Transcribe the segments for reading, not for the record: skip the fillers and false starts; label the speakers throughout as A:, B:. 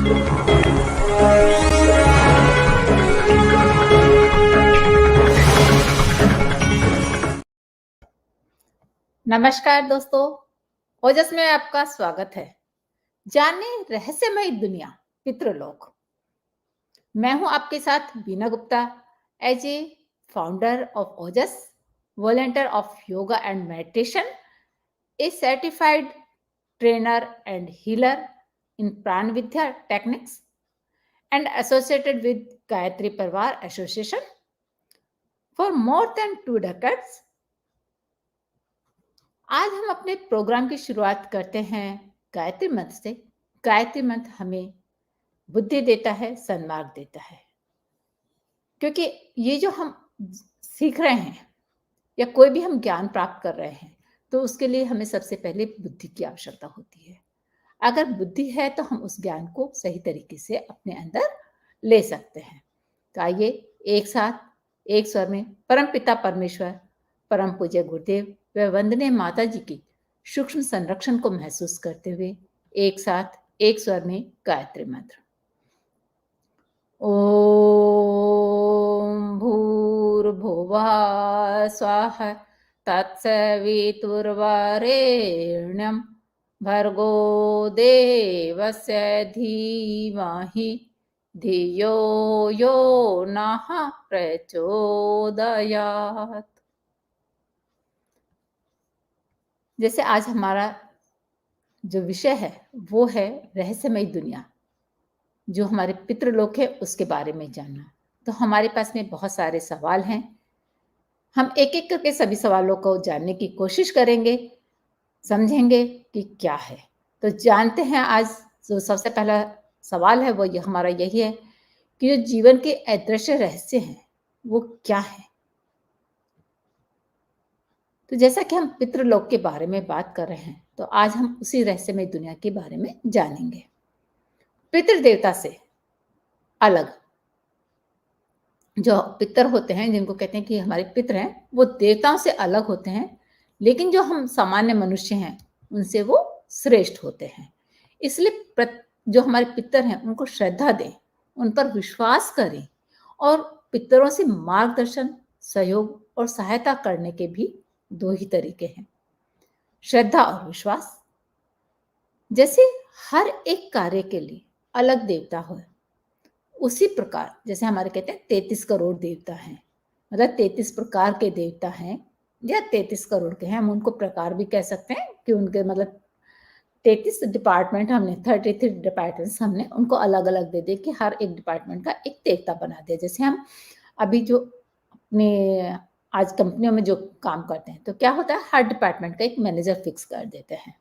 A: नमस्कार दोस्तों, ओजस में आपका स्वागत है। जाने रहस्यमय दुनिया पितृलोक। मैं हूं आपके साथ Bina Gupta, as a founder of Ojas, volunteer of yoga and meditation, a certified trainer and healer in Pran Vidya techniques and associated with Gayatri Parvar Association for more than 2 decades. आज हम अपने प्रोग्राम की शुरुआत करते हैं गायत्री मंत्र से। गायत्री मंत्र हमें बुद्धि देता है, सन्मार्ग देता है, क्योंकि ये जो हम सीख रहे हैं या कोई भी हम ज्ञान प्राप्त कर रहे हैं, तो उसके लिए हमें सबसे पहले बुद्धि की आवश्यकता होती है। अगर बुद्धि है तो हम उस ज्ञान को सही तरीके से अपने अंदर ले सकते हैं। तो आइए एक साथ एक स्वर में परम पिता परमेश्वर, परम पूज्य गुरुदेव व वंदनीय माता जी की सूक्ष्म संरक्षण को महसूस करते हुए एक साथ एक स्वर में गायत्री मंत्र। ओम भूर्भुवः स्वाहा तत्सवितुर्वरेण्यं भर्गो देवस्य धीमहि धियो यो नः प्रचोदयात्। जैसे आज हमारा जो विषय है वो है रहस्यमय दुनिया, जो हमारे पितृलोक है उसके बारे में जानना। तो हमारे पास में बहुत सारे सवाल हैं, हम एक एक करके सभी सवालों को जानने की कोशिश करेंगे, समझेंगे कि क्या है। तो जानते हैं आज जो सबसे पहला सवाल है वो ये हमारा यही है कि जो जीवन के अदृश्य रहस्य हैं वो क्या है। तो जैसा कि हम पितृलोक के बारे में बात कर रहे हैं, तो आज हम उसी रहस्यमय दुनिया के बारे में जानेंगे। पितृदेवता से अलग जो पितर होते हैं, जिनको कहते हैं कि हमारे पितर हैं, वो देवताओं से अलग होते हैं, लेकिन जो हम सामान्य मनुष्य हैं उनसे वो श्रेष्ठ होते हैं। इसलिए जो हमारे पितर हैं उनको श्रद्धा दें, उन पर विश्वास करें और पितरों से मार्गदर्शन, सहयोग और सहायता करने के भी दो ही तरीके हैं, श्रद्धा और विश्वास। जैसे हर एक कार्य के लिए अलग देवता हो, उसी प्रकार जैसे हमारे कहते हैं 33 करोड़ देवता हैं, मतलब 33 प्रकार के देवता हैं या 33 करोड़ के हैं, हम उनको प्रकार भी कह सकते हैं कि उनके मतलब 33 डिपार्टमेंट हमने 33 डिपार्टमेंट्स हमने उनको अलग अलग दे दिए कि हर एक डिपार्टमेंट का एक देवता बना दिया। जैसे हम अभी जो अपने आज कंपनियों में जो काम करते हैं, तो क्या होता है, हर डिपार्टमेंट का एक मैनेजर फिक्स कर देते हैं।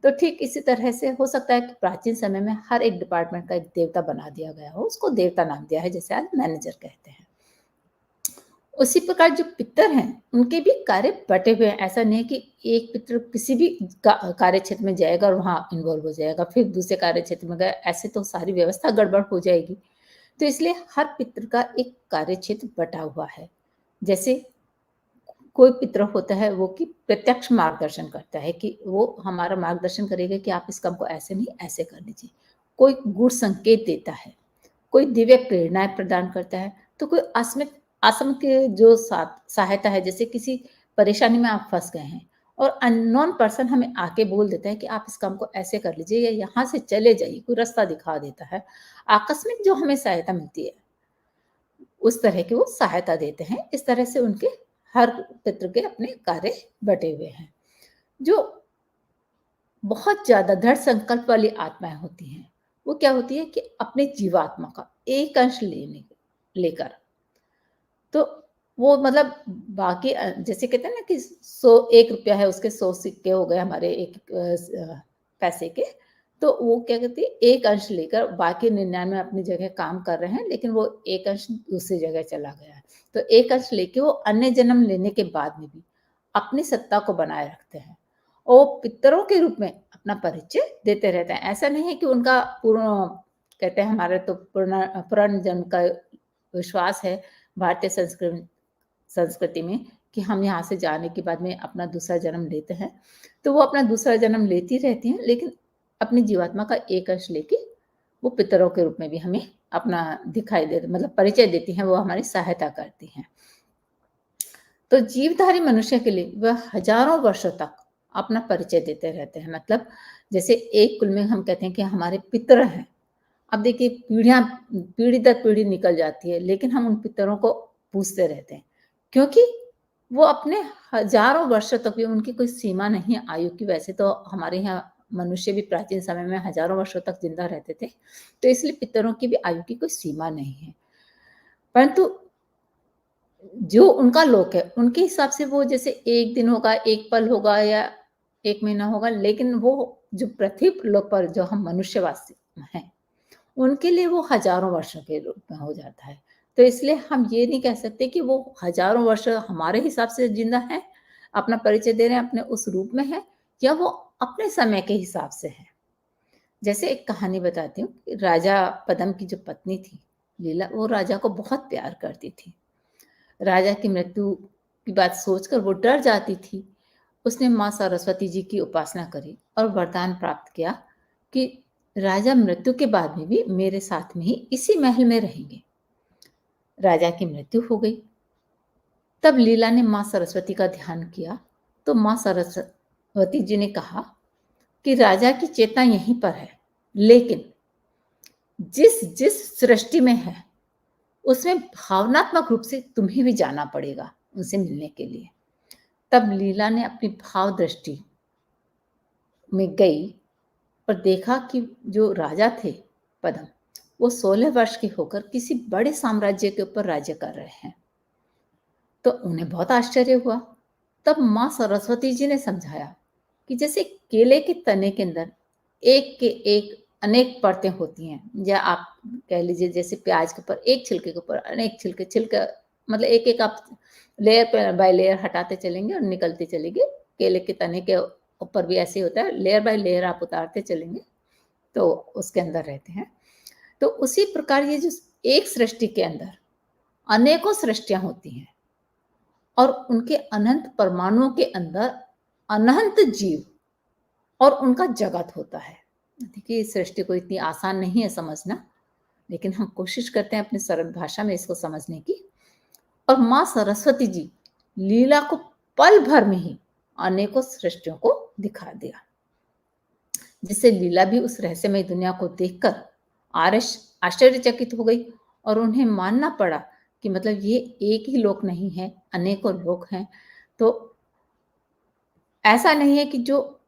A: तो ठीक इसी तरह से हो सकता है कि प्राचीन समय में हर एक डिपार्टमेंट का एक देवता बना दिया गया हो, उसको देवता नाम दिया है, जैसे आज मैनेजर कहते हैं। उसी प्रकार जो पितर हैं उनके भी कार्य बटे हुए हैं। ऐसा नहीं है कि एक पितर किसी भी कार्य क्षेत्र में जाएगा और वहां इन्वॉल्व हो जाएगा, फिर दूसरे कार्य क्षेत्र में गया, ऐसे तो सारी व्यवस्था गड़बड़ हो जाएगी। तो इसलिए हर पितर का एक कार्य क्षेत्र बटा हुआ है। जैसे कोई पितर होता है वो कि प्रत्यक्ष मार्गदर्शन करता है कि वो हमारा मार्गदर्शन करेगा कि आप इस काम को ऐसे नहीं ऐसे कर लीजिए। कोई गुड़ संकेत देता है, कोई दिव्य प्रेरणाएं प्रदान करता है, तो कोई आसम के जो सहायता है, जैसे किसी परेशानी में आप फंस गए हैं और अननोन पर्सन हमें आके बोल देता है कि आप इस काम को ऐसे कर लीजिए या यहाँ से चले जाइए, कोई रास्ता दिखा देता है। आकस्मिक जो हमें सहायता मिलती है उस तरह की वो सहायता देते हैं। इस तरह से उनके हर पितृ के अपने कार्य बटे हुए हैं। जो बहुत ज्यादा दृढ़ संकल्प वाली आत्माएं होती हैं, वो क्या होती है कि अपने जीवात्मा का एक अंश लेकर, तो वो मतलब बाकी जैसे कहते हैं ना कि 1 रुपया है, उसके 100 सिक्के हो गए हमारे एक पैसे के, तो वो क्या कहती है, एक अंश लेकर बाकी 99 अपनी जगह काम कर रहे हैं, लेकिन वो एक अंश दूसरी जगह चला गया है। तो एक अंश लेके वो अन्य जन्म लेने के बाद में भी अपनी सत्ता को बनाए रखते हैं और पितरों के रूप में अपना परिचय देते रहते हैं। ऐसा नहीं है कि उनका पूर्ण, कहते हैं हमारे तो पुराण जन्म का विश्वास है भारतीय संस्कृति में कि हम यहाँ से जाने के बाद में अपना दूसरा जन्म लेते हैं, तो वो अपना दूसरा जन्म लेती रहती हैं, लेकिन अपनी जीवात्मा का एक अंश लेके वो पितरों के रूप में भी हमें अपना दिखाई दे मतलब परिचय देती हैं, वो हमारी सहायता करती हैं। तो जीवधारी मनुष्य के लिए वह हजारों वर्षों तक अपना परिचय देते रहते हैं। मतलब जैसे एक कुल में हम कहते हैं कि हमारे पितर हैं। अब देखिए पीढ़ी दर पीढ़ी निकल जाती है, लेकिन हम उन पितरों को पूछते रहते हैं, क्योंकि वो अपने हजारों वर्षों तक भी उनकी कोई सीमा नहीं है आयु की। वैसे तो हमारे यहाँ मनुष्य भी प्राचीन समय में हजारों वर्षों तक जिंदा रहते थे, तो इसलिए पितरों की भी आयु की कोई सीमा नहीं है। परंतु जो उनका लोक है, उनके हिसाब से वो जैसे 1 दिन होगा, 1 पल होगा या 1 महीना होगा, लेकिन वो जो पृथ्वी लोक पर जो हम मनुष्यवासी हैं, उनके लिए वो हजारों वर्षों के रूप में हो जाता है। तो इसलिए हम ये नहीं कह सकते कि वो हजारों वर्ष हमारे हिसाब से ज़िंदा हैं, अपना परिचय दे रहे हैं, अपने उस रूप में हैं, या वो अपने समय के हिसाब से हैं। जैसे एक कहानी बताती हूँ, राजा पद्म की जो पत्नी थी, लीला, वो राजा को बहुत प्यार करती थी। राजा की मृत्यु की बात सोचकर वो डर जाती थी। उसने माँ सरस्वती जी की उपासना करी और वरदान प्राप्त किया कि राजा मृत्यु के बाद में भी मेरे साथ में ही इसी महल में रहेंगे। राजा की मृत्यु हो गई। तब लीला ने माँ सरस्वती का ध्यान किया, तो माँ सरस्वती जी ने कहा कि राजा की चेतना यहीं पर है, लेकिन जिस जिस सृष्टि में है, उसमें भावनात्मक रूप से तुम्हें भी जाना पड़ेगा उनसे मिलने के लिए। तब लीला ने अपनी भाव दृष्टि में गई और देखा कि जो राजा थे पद्म, वो 16 वर्ष के होकर किसी बड़े साम्राज्य के ऊपर राज्य कर रहे हैं। तो उन्हें बहुत आश्चर्य हुआ। तब माँ सरस्वती जी ने समझाया कि जैसे केले के तने के अंदर एक के एक अनेक परतें होती हैं, या आप कह लीजिए जैसे प्याज के ऊपर एक छिलके के ऊपर अनेक छिलके छिलका, मतलब एक एक आप लेयर पे बाय लेयर हटाते चलेंगे और निकलते चलेंगे। केले के तने के ऊपर भी ऐसे ही होता है, लेयर बाय लेयर आप उतारते चलेंगे तो उसके अंदर रहते हैं। तो उसी प्रकार ये जो एक सृष्टि के अंदर अनेकों सृष्टियां होती हैं, और उनके अनंत परमाणुओं के अंदर अनंत जीव और उनका जगत होता है। देखिए इस सृष्टि को इतनी आसान नहीं है समझना, लेकिन हम कोशिश करते हैं अपनी सरल भाषा में इसको समझने की। और माँ सरस्वती जी लीला को पल भर में ही अनेकों सृष्टियों को दिखा दिया, जिससे लीला भी उस रहस्यमय दुनिया को देखकर आश्चर्यचकित हो गई, और उन्हें मानना पड़ा कि मतलब ये एक ही लोक नहीं है, अनेकों लोक हैं। तो ऐसा नहीं है कि जो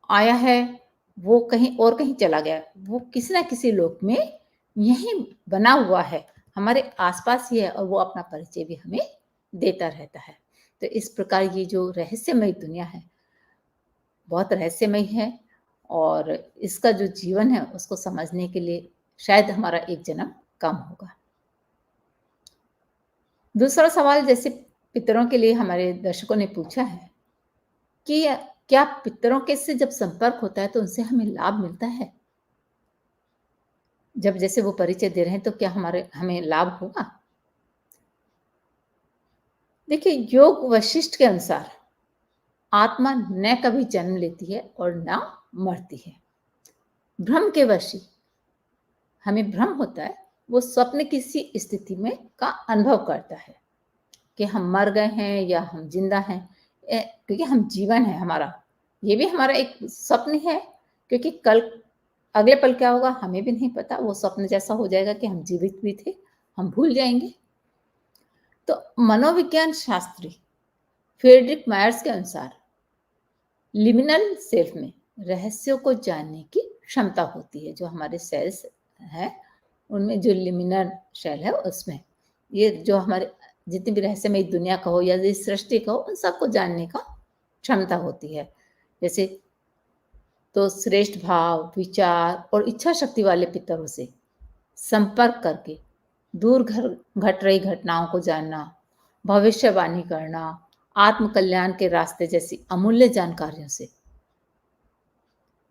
A: आया है वो कहीं और कहीं चला गया, वो किसी ना किसी लोक में यहीं बना हुआ है, हमारे आसपास ही है, और वो अपना परिचय भी हमें देता रहता है। तो इस प्रकार ये जो रहस्यमय दुनिया है, बहुत रहस्यमय है, और इसका जो जीवन है उसको समझने के लिए शायद हमारा एक जन्म कम होगा। दूसरा सवाल जैसे पितरों के लिए हमारे दर्शकों ने पूछा है कि क्या पितरों के से जब संपर्क होता है तो उनसे हमें लाभ मिलता है? जब जैसे वो परिचय दे रहे हैं तो क्या हमें लाभ होगा? देखिए योग वशिष्ठ के अनुसार आत्मा न कभी जन्म लेती है और न मरती है। भ्रम के वशी हमें भ्रम होता है, वो स्वप्न किसी स्थिति में का अनुभव करता है कि हम मर गए हैं या हम जिंदा हैं। क्योंकि हम जीवन है हमारा, ये भी हमारा एक स्वप्न है, क्योंकि कल अगले पल क्या होगा हमें भी नहीं पता। वो स्वप्न जैसा हो जाएगा कि हम जीवित भी थे, हम भूल जाएंगे। तो मनोविज्ञान शास्त्री फ्रेडरिक मायर्स के अनुसार लिमिनल सेल्फ में रहस्यों को जानने की क्षमता होती है। जो हमारे सेल्स है उनमें जो लिमिनल सेल है उसमें ये जो हमारे जितनी भी रहस्यमय दुनिया का हो या इस सृष्टि का हो, उन सबको जानने का क्षमता होती है। जैसे तो श्रेष्ठ भाव, विचार और इच्छा शक्ति वाले पितरों से संपर्क करके दूर घट रही घटनाओं को जानना, भविष्यवाणी करना, आत्म कल्याण के रास्ते जैसी अमूल्य जानकारियों से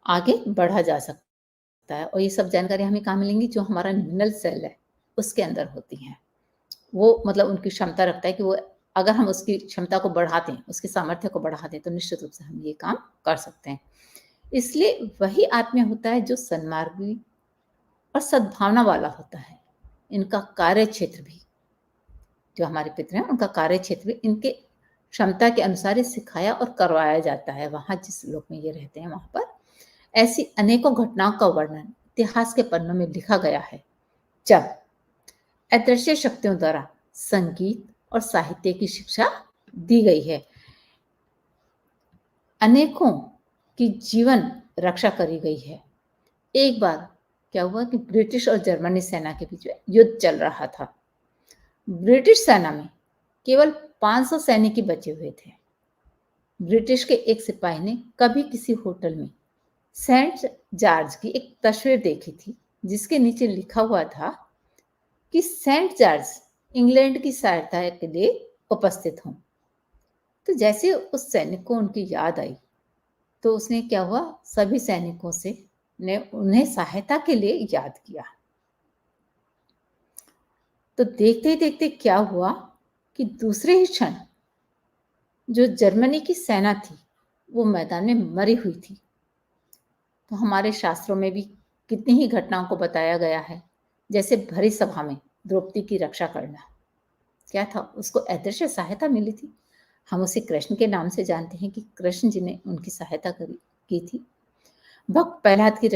A: आगे बढ़ा जा सकता है। और ये सब जानकारी हमें कहाँ मिलेंगी? जो हमारा निनल सेल है उसके अंदर होती हैं। वो मतलब उनकी क्षमता रखता है कि वो अगर हम उसकी क्षमता को बढ़ा दें, उसकी सामर्थ्य को बढ़ा दें, तो निश्चित रूप से हम ये काम कर सकते हैं। इसलिए वही आत्मा होता है जो सन्मार्गी और सद्भावना वाला होता है। इनका कार्य क्षेत्र भी, जो हमारे पितर हैं उनका कार्य क्षेत्र भी इनके क्षमता के अनुसार ही सिखाया और करवाया जाता है। वहाँ जिस लोक में ये रहते हैं वहाँ पर ऐसी अनेकों घटनाओं का वर्णन इतिहास के पन्नों में लिखा गया है, जब अदृश्य शक्तियों द्वारा संगीत और साहित्य की शिक्षा दी गई है। अनेकों की जीवन रक्षा करी गई है। एक बार क्या हुआ कि ब्रिटिश और जर्मनी सेना के बीच में युद्ध चल रहा था। ब्रिटिश सेना में केवल 500 सैनिक ही बचे हुए थे। ब्रिटिश के एक सिपाही ने कभी किसी होटल में सेंट जॉर्ज की एक तस्वीर देखी थी, जिसके नीचे लिखा हुआ था कि सेंट जॉर्ज इंग्लैंड की सहायता के लिए उपस्थित हों। तो जैसे उस सैनिक को उनकी याद आई, तो उसने क्या हुआ, सभी सैनिकों से ने उन्हें सहायता के लिए याद किया। तो देखते ही देखते क्या हुआ कि दूसरे ही क्षण जो जर्मनी की सेना थी वो मैदान में मरी हुई थी। तो हमारे शास्त्रों में भी कितनी ही घटनाओं को बताया गया है, जैसे भरी सभा में द्रौपदी की रक्षा करना। क्या था, उसको अदृश्य सहायता मिली थी। हम उसे कृष्ण के नाम से जानते हैं कि कृष्ण जी ने उनकी सहायता की थी। भक्त प्रहलाद की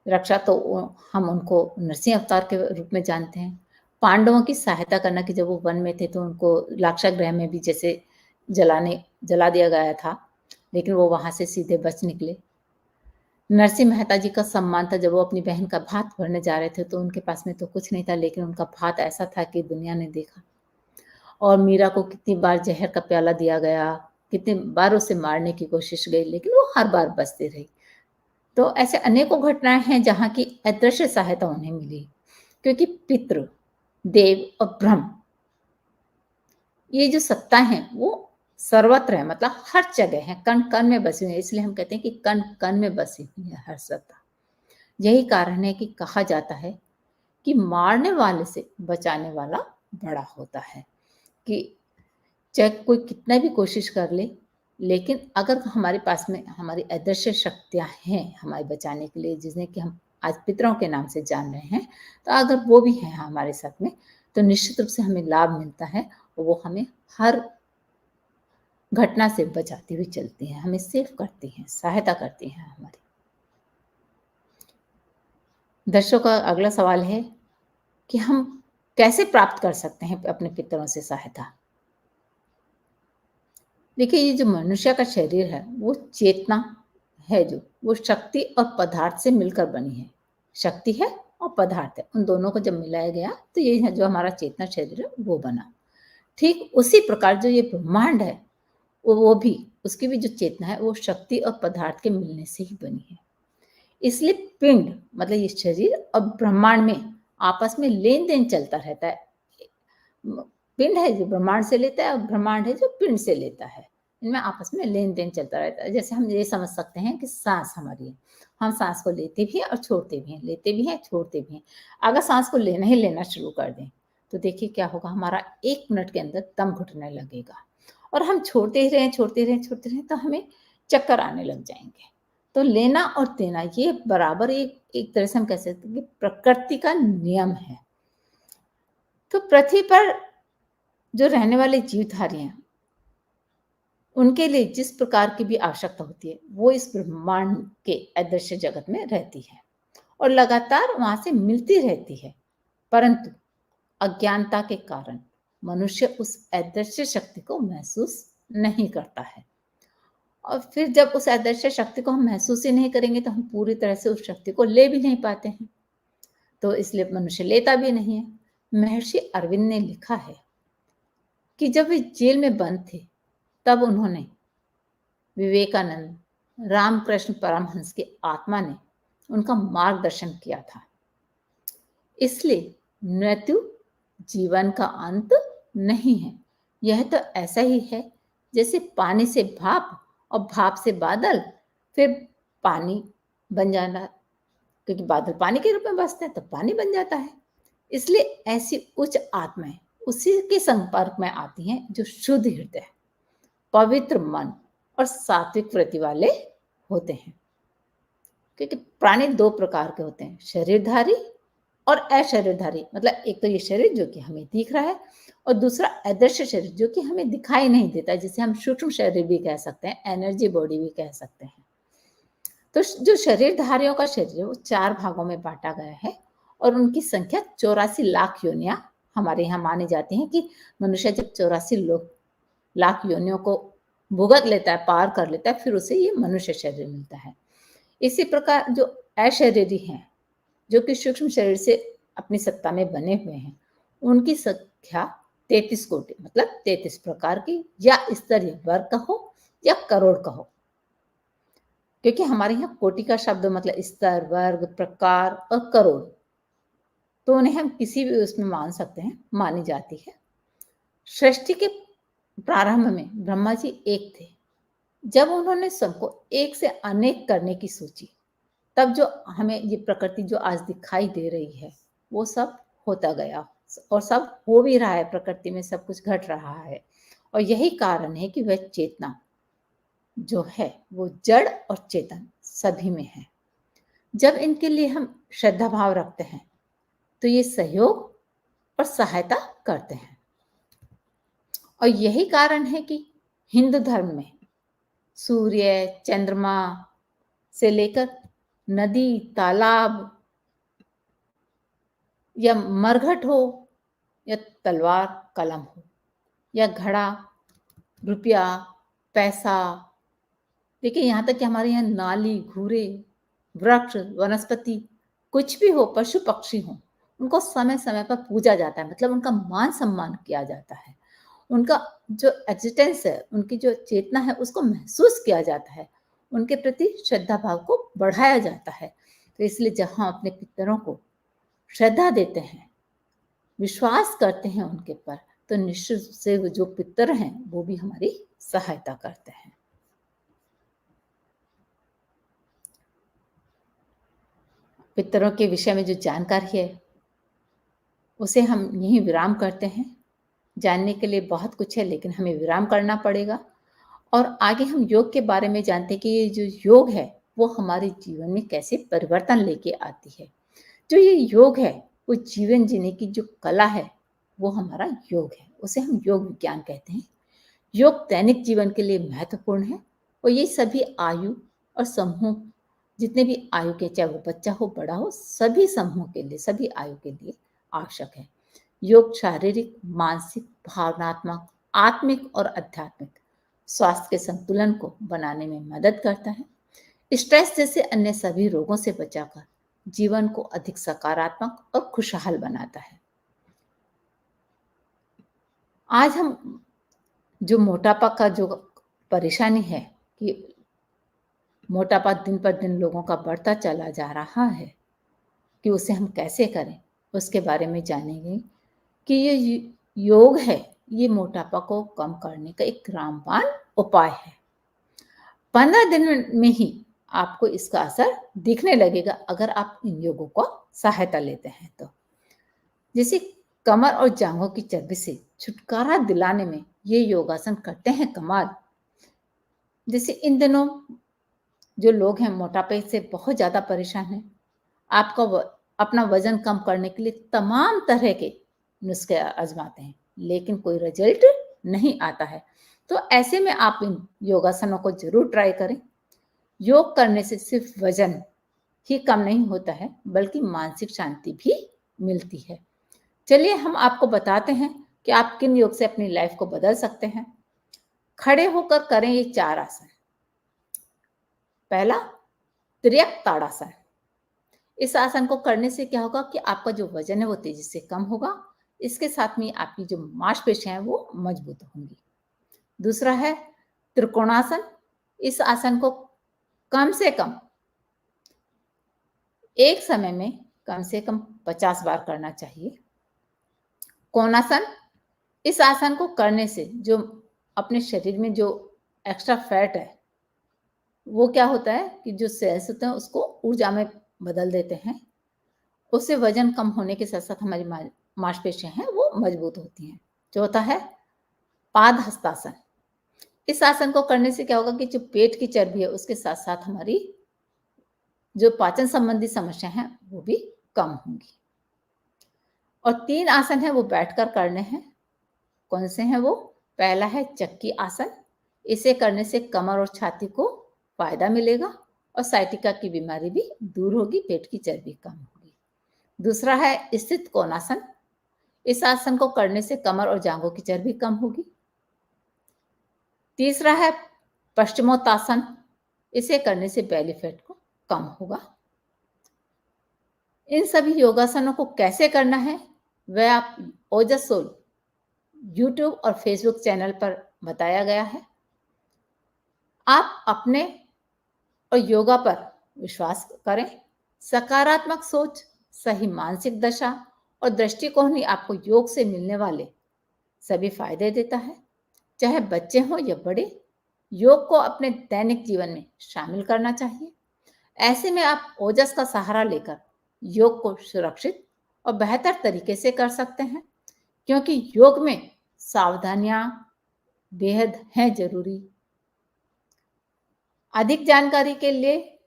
A: रक्षा तो हम उनको नरसिंह अवतार के रूप में जानते हैं। पांडवों की सहायता करना कि जब वो वन में थे तो उनको लाक्षागृह में भी जैसे जला दिया गया था, लेकिन वो वहां से सीधे बच निकले। नरसिंह मेहता जी का सम्मान था, जब वो अपनी बहन का भात भरने जा रहे थे तो उनके पास में तो कुछ नहीं था, लेकिन उनका भात ऐसा था कि दुनिया ने देखा। और मीरा को कितनी बार जहर का प्याला दिया गया, कितनी बार उसे मारने की कोशिश गई, लेकिन वो हर बार बचती रही। तो ऐसे अनेकों घटनाएं हैं जहां की अदृश्य सहायता उन्हें मिली, क्योंकि पितृ, देव और ब्रह्म, ये जो सत्ता है वो सर्वत्र है, मतलब हर जगह है, कण कण में बसी हुई है। इसलिए हम कहते हैं कि कण कण में बसी हुई है हर सत्ता। यही कारण है कि कहा जाता है कि मारने वाले से बचाने वाला बड़ा होता है। कि चाहे कोई कितना भी कोशिश कर ले, लेकिन अगर हमारे पास में हमारी अदृश्य शक्तियां हैं हमारे बचाने के लिए, जिन्हें कि हम आज पितरों के नाम से जान रहे हैं, तो अगर वो भी हैं हमारे साथ में, तो निश्चित रूप से हमें लाभ मिलता है और वो हमें हर घटना से बचाती हुई चलती हैं, हमें सेव करती हैं, सहायता करती हैं हमारी। दर्शकों का अगला सवाल है कि हम कैसे प्राप्त कर सकते हैं अपने पितरों से सहायता। देखिए, ये जो मनुष्य का शरीर है वो चेतना है, जो वो शक्ति और पदार्थ से मिलकर बनी है। शक्ति है और पदार्थ है, उन दोनों को जब मिलाया गया तो ये है जो हमारा चेतना शरीर है वो बना। ठीक उसी प्रकार जो ये ब्रह्मांड है वो भी, उसकी भी जो चेतना है वो शक्ति और पदार्थ के मिलने से ही बनी है। इसलिए पिंड मतलब ये शरीर और ब्रह्मांड में आपस में लेन देन चलता रहता है। पिंड है जो ब्रह्मांड से लेता है और ब्रह्मांड है जो पिंड से लेता है। इनमें आपस में लेन देन चलता रहता है। जैसे हम ये समझ सकते हैं कि सांस हमारी है, हम सांस को लेते भी हैं और छोड़ते भी हैं, लेते भी हैं छोड़ते भी हैं। अगर सांस को लेना ही लेना शुरू कर दें तो देखिए क्या होगा, हमारा 1 मिनट के अंदर दम घुटने लगेगा और हम छोड़ते ही रहें छोड़ते रहें छोड़ते रहें तो हमें चक्कर आने लग जाएंगे। तो लेना और देना ये बराबर एक तरह से हम कह सकते हैं कि प्रकृति का नियम है। तो पृथ्वी पर जो रहने वाले जीवधारी हैं उनके लिए जिस प्रकार की भी आवश्यकता होती है वो इस ब्रह्मांड के अदृश्य जगत में रहती है और लगातार वहां से मिलती रहती है। परंतु अज्ञानता के कारण मनुष्य उस अदृश्य शक्ति को महसूस नहीं करता है। और फिर जब उस अदृश्य शक्ति को हम महसूस ही नहीं करेंगे तो हम पूरी तरह से उस शक्ति को ले भी नहीं पाते हैं। तो इसलिए मनुष्य लेता भी नहीं है। महर्षि अरविंद ने लिखा है कि जब वे जेल में बंद थे तब उन्होंने विवेकानंद, रामकृष्ण परमहंस की आत्मा ने उनका मार्गदर्शन किया था। इसलिए मृत्यु जीवन का अंत नहीं है। यह तो ऐसा ही है जैसे पानी से भाप और भाप से बादल, फिर पानी बन जाना, क्योंकि बादल पानी के रूप में बसते हैं तो पानी बन जाता है। इसलिए ऐसी उच्च आत्माएं उसी के संपर्क में आती हैं जो शुद्ध हृदय, पवित्र मन और सात्विक वृत्ति वाले होते हैं। क्योंकि प्राणी 2 प्रकार के होते हैं, शरीरधारी और अशरीरधारी। मतलब एक तो ये शरीर जो कि हमें दिख रहा है और दूसरा अदृश्य शरीर जो कि हमें दिखाई नहीं देता, जिसे हम सूक्ष्म शरीर भी कह सकते हैं, एनर्जी बॉडी भी कह सकते हैं। तो जो शरीरधारियों का शरीर है वो 4 भागों में बाँटा गया है और उनकी संख्या 84 लाख योनियाँ हमारे यहाँ मानी जाती हैं कि मनुष्य जब 84 लाख योनियों को भुगत लेता है, पार कर लेता है, फिर उसे ये मनुष्य शरीर मिलता है। इसी प्रकार जो अशरीरी हैं, जो कि सूक्ष्म शरीर से अपनी सत्ता में बने हुए हैं, उनकी संख्या 33 कोटि मतलब 33 प्रकार की, या स्तरीय वर्ग कहो या करोड़ कहो। क्योंकि हमारे यहाँ कोटि का शब्द मतलब स्तर, वर्ग, प्रकार और करोड़, तो उन्हें हम किसी भी उसमें मान सकते हैं, मानी जाती है। सृष्टि के प्रारंभ में ब्रह्मा जी एक थे। जब उन्होंने सबको एक से अनेक करने की सोची, तब जो हमें ये प्रकृति जो आज दिखाई दे रही है, वो सब होता गया और सब हो भी रहा है, प्रकृति में सब कुछ घट रहा है। और यही कारण है कि वह चेतना जो है वो जड़ और चेतन सभी में है। जब इनके लिए हम श्रद्धा भाव रखते हैं तो ये सहयोग और सहायता करते हैं। और यही कारण है कि हिंदू धर्म में सूर्य, चंद्रमा से लेकर नदी, तालाब या मरघट हो या तलवार, कलम हो या घड़ा, रुपया, पैसा, देखिए यहाँ तक कि हमारे यहाँ नाली, घूरे, वृक्ष, वनस्पति, कुछ भी हो, पशु पक्षी हो, उनको समय समय पर पूजा जाता है, मतलब उनका मान सम्मान किया जाता है। उनका जो एग्जिस्टेंस है, उनकी जो चेतना है, उसको महसूस किया जाता है, उनके प्रति श्रद्धा भाव को बढ़ाया जाता है। तो इसलिए जब हम अपने पितरों को श्रद्धा देते हैं, विश्वास करते हैं उनके पर, तो निश्चित से वो जो पितर हैं वो भी हमारी सहायता करते हैं। पितरों के विषय में जो जानकारी है उसे हम यहीं विराम करते हैं। जानने के लिए बहुत कुछ है, लेकिन हमें विराम करना पड़ेगा और आगे हम योग के बारे में जानते हैं कि ये जो योग है वो हमारे जीवन में कैसे परिवर्तन लेके आती है। जो ये योग है वो जीवन जीने की जो कला है वो हमारा योग है, उसे हम योग विज्ञान कहते हैं। योग दैनिक जीवन के लिए महत्वपूर्ण है और ये सभी आयु और समूह, जितने भी आयु के, चाहे वो बच्चा हो बड़ा हो, सभी समूह के लिए, सभी आयु के लिए आवश्यक है। योग शारीरिक, मानसिक, भावनात्मक, आत्मिक और आध्यात्मिक स्वास्थ्य के संतुलन को बनाने में मदद करता है। स्ट्रेस जैसे अन्य सभी रोगों से बचाकर जीवन को अधिक सकारात्मक और खुशहाल बनाता है। आज हम जो मोटापा का जो परेशानी है कि मोटापा दिन पर दिन लोगों का बढ़ता चला जा रहा है, कि उसे हम कैसे करें, उसके बारे में जानेंगे कि ये योग है, ये मोटापा को कम करने का एक रामबाण उपाय है। 15 दिन में ही आपको इसका असर दिखने लगेगा अगर आप इन योगों को सहायता लेते हैं तो। जैसे कमर और जांघों की चर्बी से छुटकारा दिलाने में ये योगासन करते हैं कमाल। जैसे इन दिनों जो लोग हैं मोटापे से बहुत ज़्यादा परेशान हैं, आपका अपना वजन कम करने के लिए तमाम तरह के नुस्खे आजमाते हैं, लेकिन कोई रिजल्ट नहीं आता है। तो ऐसे में आप इन योगासनों को जरूर ट्राई करें। योग करने से सिर्फ वजन ही कम नहीं होता है, बल्कि मानसिक शांति भी मिलती है। चलिए हम आपको बताते हैं कि आप किन योग से अपनी लाइफ को बदल सकते हैं। खड़े होकर करें ये 4 आसन। पहला, त्रियक ताड़ासन। इस आसन को करने से क्या होगा कि आपका जो वजन है वो तेजी से कम होगा, इसके साथ में आपकी जो मांसपेशियां हैं वो मजबूत होंगी। दूसरा है त्रिकोणासन। इस आसन को कम से कम एक समय में कम से कम 50 बार करना चाहिए। कोणासन। इस आसन को करने से जो अपने शरीर में जो एक्स्ट्रा फैट है वो क्या होता है कि जो सेल्स होते हैं उसको ऊर्जा में बदल देते हैं। उससे वजन कम होने के साथ साथ हमारी मांसपेशियां हैं वो मजबूत होती हैं। चौथा है पाद हस्तासन। इस आसन को करने से क्या होगा कि जो पेट की चर्बी है उसके साथ साथ हमारी जो पाचन संबंधी समस्या हैं वो भी कम होंगी। और 3 आसन हैं वो बैठकर करने हैं। कौन से हैं वो? पहला है चक्की आसन। इसे करने से कमर और छाती को फायदा मिलेगा और साइटिका की बीमारी भी दूर होगी, पेट की चर्बी कम होगी। दूसरा है स्थित कोणासन। इस आसन को करने से कमर और जांघों की चर्बी कम होगी। तीसरा है पश्चिमोत्तासन। इसे करने से बेली फैट को कम होगा। इन सभी योगासनों को कैसे करना है वह आप ओजस सोल यूट्यूब और फेसबुक चैनल पर बताया गया है। आप अपने और योगा पर विश्वास करें। सकारात्मक सोच, सही मानसिक दशा और दृष्टिकोण ही आपको योग से मिलने वाले सभी फायदे देता है। चाहे बच्चे हों या बड़े, योग को अपने दैनिक जीवन में शामिल करना चाहिए। ऐसे में आप ओजस का सहारा लेकर योग को सुरक्षित और बेहतर तरीके से कर सकते हैं, क्योंकि योग में सावधानियां बेहद हैं जरूरी। अधिक जानकारी के लिए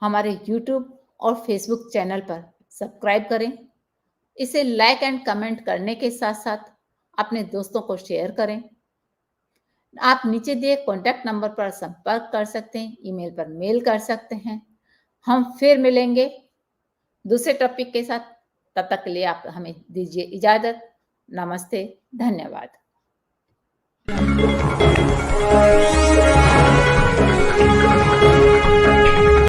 A: हमारे YouTube और Facebook चैनल पर सब्सक्राइब करें। इसे लाइक एंड कमेंट करने के साथ साथ अपने दोस्तों को शेयर करें। आप नीचे दिए कॉन्टैक्ट नंबर पर संपर्क कर सकते हैं, ईमेल पर मेल कर सकते हैं। हम फिर मिलेंगे दूसरे टॉपिक के साथ। तब तक के लिए आप हमें दीजिए इजाजत। नमस्ते, धन्यवाद।